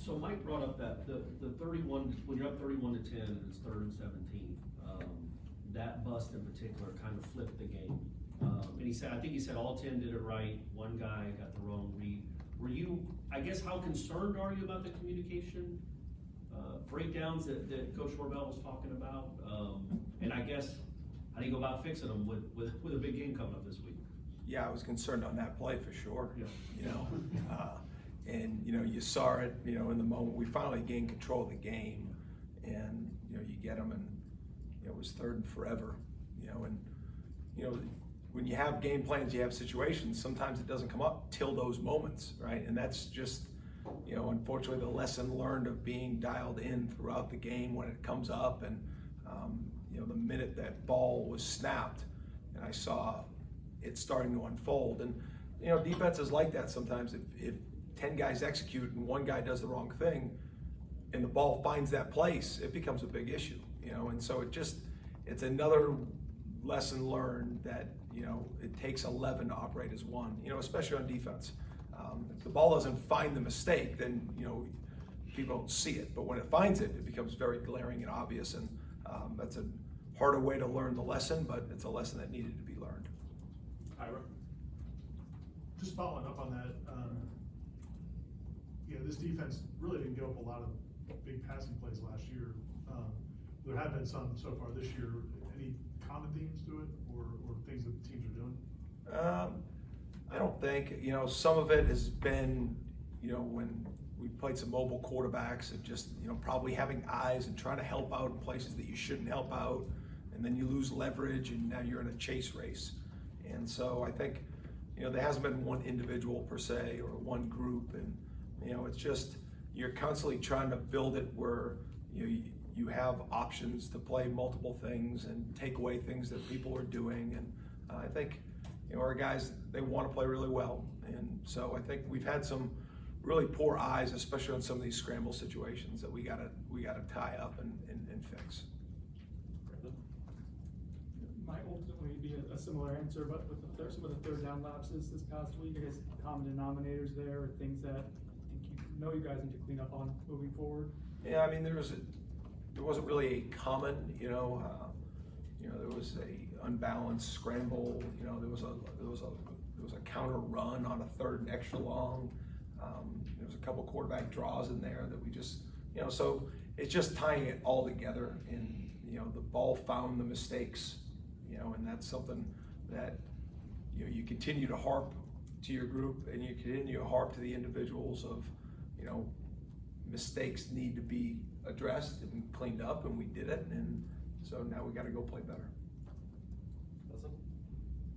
So Mike brought up that the 31, when you're up 31-10 and it's 3rd and 17, that bust in particular kind of flipped the game. And he said, I think he said all 10 did it right, one guy got the wrong read. Were you, I guess, how concerned are you about the communication breakdowns that Coach Corbell was talking about? And I guess, how do you go about fixing them with a big game coming up this week? Yeah, I was concerned on that play for sure. Yeah. You know, and you know, you saw it. You know, in the moment we finally gained control of the game, and you know, you get them, and you know, it was 3rd and forever. You know, and you know, when you have game plans, you have situations. Sometimes it doesn't come up till those moments, right? And that's just, you know, unfortunately, the lesson learned of being dialed in throughout the game when it comes up. And you know, the minute that ball was snapped, and I saw it starting to unfold. And you know, defense is like that sometimes. If 10 guys execute and one guy does the wrong thing, and the ball finds that place, it becomes a big issue. You know, and so it's another lesson learned that, you know, it takes 11 to operate as one. You know, especially on defense. If the ball doesn't find the mistake, then you know, people don't see it. But when it finds it, it becomes very glaring and obvious. And that's a harder way to learn the lesson, but it's a lesson that needed to be learned. Ira? Just following up on that, you know, this defense really didn't give up a lot of big passing plays last year. There have been some so far this year. Any common themes to it, or things that teams are doing? I don't think, you know, some of it has been, you know, when we played some mobile quarterbacks and just, you know, probably having eyes and trying to help out in places that you shouldn't help out, and then you lose leverage and now you're in a chase race. And so I think, you know, there hasn't been one individual per se or one group, and you know, it's just you're constantly trying to build it where you have options to play multiple things and take away things that people are doing. And I think, you know, our guys, they want to play really well, and so I think we've had some really poor eyes, especially on some of these scramble situations that we gotta tie up and fix. Might ultimately be a similar answer, but with some of the 3rd down lapses this past week, I guess common denominators there are things that I think you guys need to clean up on moving forward. Yeah, I mean, there wasn't really a common, you know, there was a unbalanced scramble. You know, there was a counter run on a 3rd and extra long. There was a couple quarterback draws in there that we just, you know, so it's just tying it all together. And you know, the ball found the mistakes, you know, and that's something that, you know, you continue to harp to your group and you continue to harp to the individuals of, you know, mistakes need to be addressed and cleaned up, and we did it, and so now we got to go play better.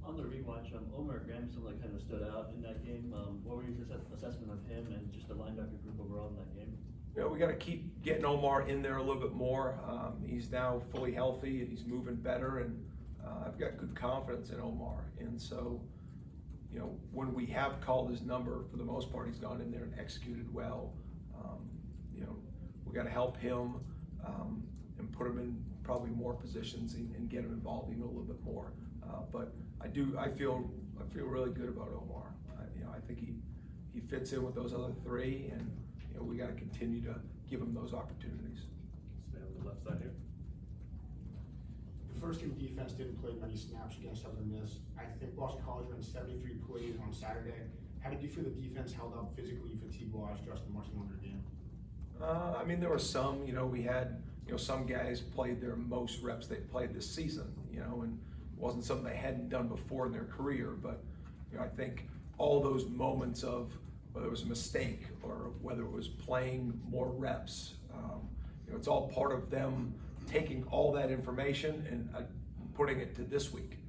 On the rewatch, Omar Graham kind of stood out in that game. What were your assessment of him and just the linebacker group overall in that game? You know, we got to keep getting Omar in there a little bit more. He's now fully healthy and he's moving better, and I've got good confidence in Omar. And so, you know, when we have called his number, for the most part, he's gone in there and executed well. You know, we got to help him and put him in probably more positions and get him involved even a little bit more. But I feel really good about Omar. You know, I think he fits in with those other 3, and you know, we got to continue to give him those opportunities. Stay on the left side here. The first team defense didn't play many snaps against Southern Miss. I think Boston College ran 73 plays on Saturday. How did you feel the defense held up physically, fatigue-wise, just the much longer game? I mean, there were some, you know, we had, you know, some guys played their most reps they played this season, you know, and it wasn't something they hadn't done before in their career. But, you know, I think all those moments of whether it was a mistake or whether it was playing more reps, you know, it's all part of them taking all that information and putting it to this week,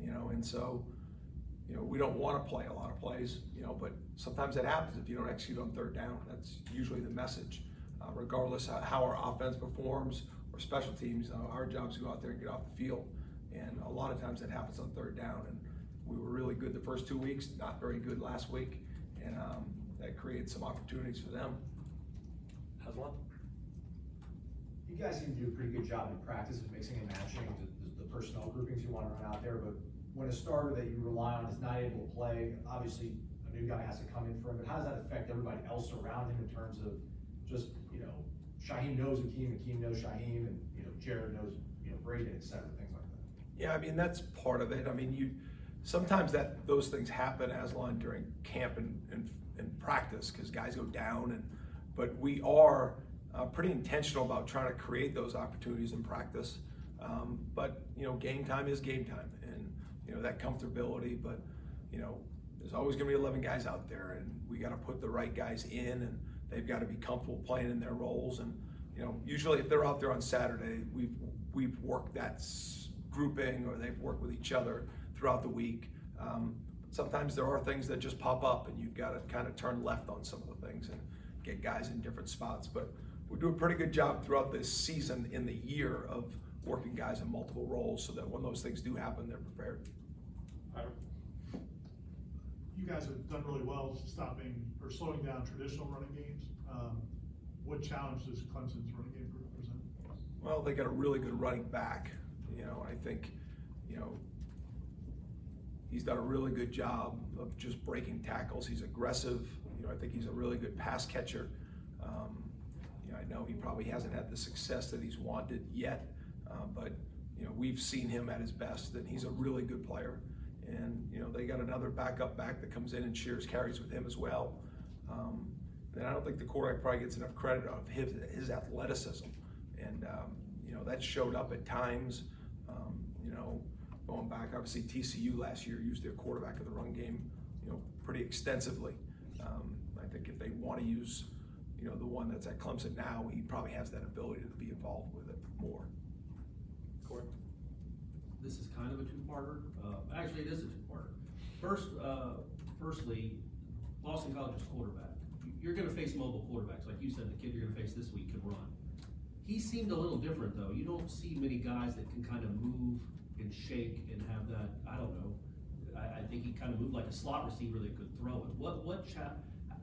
you know, and so, you know, we don't want to play a lot of plays, you know, but sometimes that happens if you don't execute on 3rd down. That's usually the message. Regardless of how our offense performs or special teams, our job is to go out there and get off the field. And a lot of times that happens on 3rd down. And we were really good the first 2 weeks, not very good last week. And that created some opportunities for them. Haslam? You guys seem to do a pretty good job in practice of mixing and matching the personnel groupings you want to run out there, but when a starter that you rely on is not able to play, obviously a new guy has to come in for him, but how does that affect everybody else around him in terms of just, Shaheem knows Akeem knows Shaheem, and, Jared knows, Braden, et cetera, things like that. Yeah, I mean, that's part of it. I mean, sometimes those things happen, Aslan, during camp and practice, because guys go down, but we are pretty intentional about trying to create those opportunities in practice. But, game time is game time, and, that comfortability, but, there's always gonna be 11 guys out there, and we gotta put the right guys in, and they've gotta be comfortable playing in their roles. And, usually if they're out there on Saturday, we've worked that grouping, or they've worked with each other throughout the week. Sometimes there are things that just pop up, and you've gotta kind of turn left on some of the things and get guys in different spots. But we do a pretty good job throughout this season in the year of working guys in multiple roles, so that when those things do happen, they're prepared. You guys have done really well stopping or slowing down traditional running games. What challenge does Clemson's running game group present? Well, they got a really good running back. I think, he's done a really good job of just breaking tackles. He's aggressive. I think he's a really good pass catcher. I know he probably hasn't had the success that he's wanted yet, but we've seen him at his best, and he's a really good player. And they got another backup back that comes in and shares carries with him as well. And I don't think the quarterback probably gets enough credit of his athleticism, and that showed up at times. Going back, obviously TCU last year used their quarterback of the run game, pretty extensively. I think if they want to use, the one that's at Clemson now, he probably has that ability to be involved with it more. Corey? This is kind of a two-parter. Actually, it is a two-parter. Firstly, Boston College's quarterback. You're going to face mobile quarterbacks, like you said. The kid you're going to face this week can run. He seemed a little different, though. You don't see many guys that can kind of move and shake and have that. I don't know. I think he kind of moved like a slot receiver that could throw it.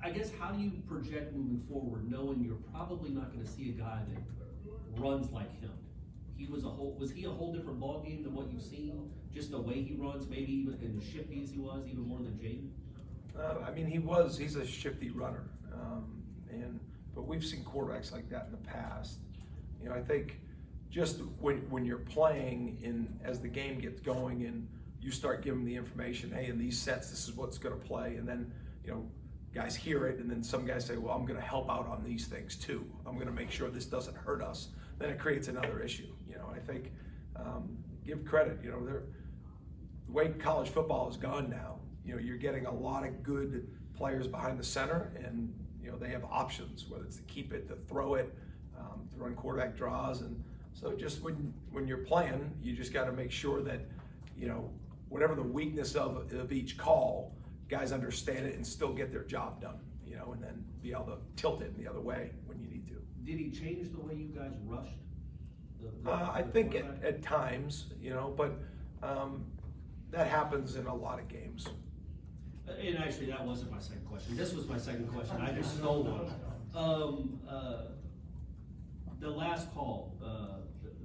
I guess, how do you project moving forward, knowing you're probably not going to see a guy that runs like him? Was he a whole different ballgame than what you've seen? Just the way he runs, maybe even as shifty as he was, even more than Jaden? I mean, he's a shifty runner. But we've seen quarterbacks like that in the past. I think just when you're playing as the game gets going and you start giving the information, hey, in these sets, this is what's gonna play. And then, guys hear it, and then some guys say, well, I'm gonna help out on these things too. I'm gonna make sure this doesn't hurt us. Then it creates another issue. I think, give credit, the way college football has gone now, you're getting a lot of good players behind the center, and, they have options, whether it's to keep it, to throw it, to run quarterback draws. And so just when you're playing, you just got to make sure that, whatever the weakness of each call, guys understand it and still get their job done, and then be able to tilt it in the other way when you need to. Did he change the way you guys rushed? I think at times, but that happens in a lot of games. And actually, that wasn't my second question. This was my second question. I just stole one. The last call,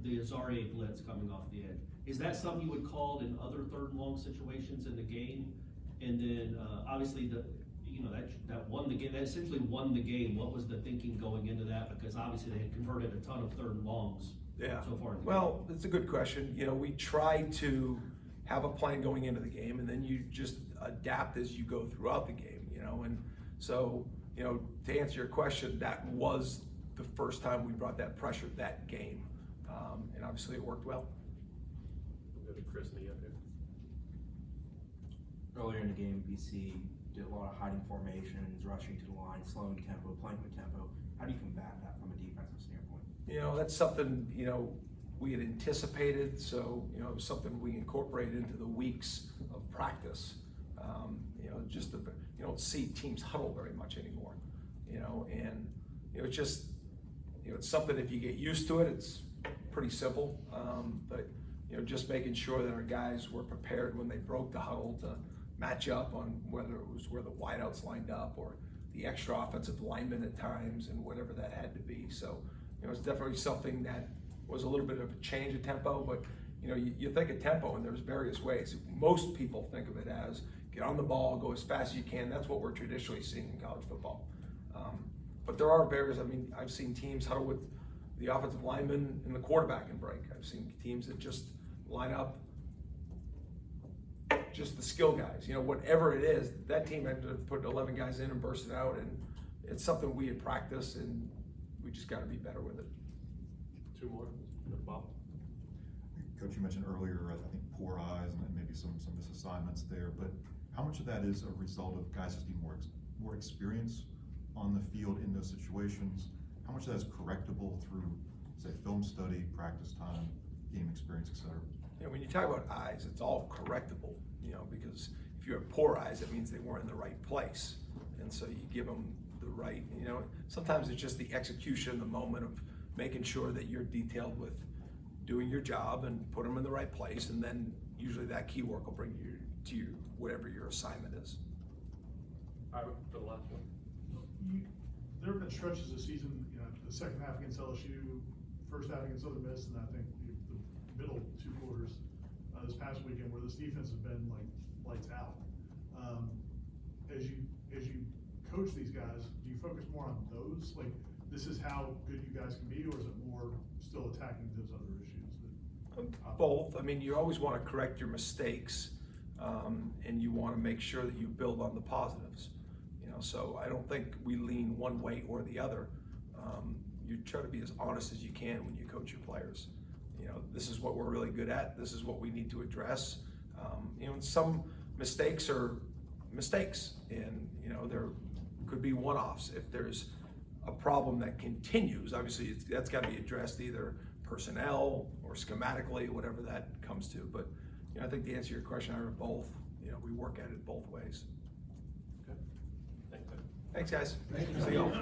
the Azaria blitz coming off the edge, is that something you would call in other third and long situations in the game? And then obviously that won the game. That essentially won the game. What was the thinking going into that? Because obviously they had converted a ton of third and longs. Yeah. So far in the well, it's a good question. We try to have a plan going into the game, and then you just adapt as you go throughout the game. And so, to answer your question, that was the first time we brought that pressure that game, and obviously it worked well. We'll go to Chris in the end here. Earlier in the game, BC did a lot of hiding formations, rushing to the line, slowing tempo, playing with tempo. How do you combat that from a defensive standpoint? That's something, we had anticipated, so, it was something we incorporated into the weeks of practice. Just you don't see teams huddle very much anymore, and, it's just, it's something, if you get used to it, it's pretty simple, but, just making sure that our guys were prepared when they broke the huddle to match up on whether it was where the wideouts lined up or the extra offensive linemen at times and whatever that had to be. So, it's definitely something that was a little bit of a change of tempo, but you think of tempo and there's various ways. Most people think of it as get on the ball, go as fast as you can. That's what we're traditionally seeing in college football. But but there are various, I mean, I've seen teams huddle with the offensive lineman and the quarterback in break. I've seen teams that just line up just the skill guys, you know, whatever it is, that team had to put 11 guys in and burst it out, and it's something we had practiced, and we just gotta be better with it. Two more, Bob? Coach, you mentioned earlier, I think poor eyes and maybe some misassignments there, but how much of that is a result of guys just need more experience on the field in those situations? How much of that is correctable through, say, film study, practice time, game experience, et cetera? You know, when you talk about eyes, it's all correctable, you know, because if you have poor eyes, it means they weren't in the right place. And so you give them the right, you know, sometimes it's just the execution, the moment of making sure that you're detailed with doing your job and put them in the right place, and then usually that key work will bring you to whatever your assignment is. Ira, for the last one. There have been stretches this season, you know, the second half against LSU, first half against Southern Miss, and I think the middle two quarters, this past weekend, where this defense has been like lights out. As you coach these guys, do you focus more on those? Like, this is how good you guys can be, or is it more still attacking those other issues? Both. I mean, you always want to correct your mistakes, and you want to make sure that you build on the positives. You know, so I don't think we lean one way or the other. You try to be as honest as you can when you coach your players. You know, this is what we're really good at. This is what we need to address. You know, and some mistakes are mistakes, and you know, there could be one-offs. If there's a problem that continues, obviously that's got to be addressed either personnel or schematically, whatever that comes to. But you know, I think the answer to your question, are both. You know, we work at it both ways. Okay. Thanks, Ed. Thanks, guys. Thank you. See you all.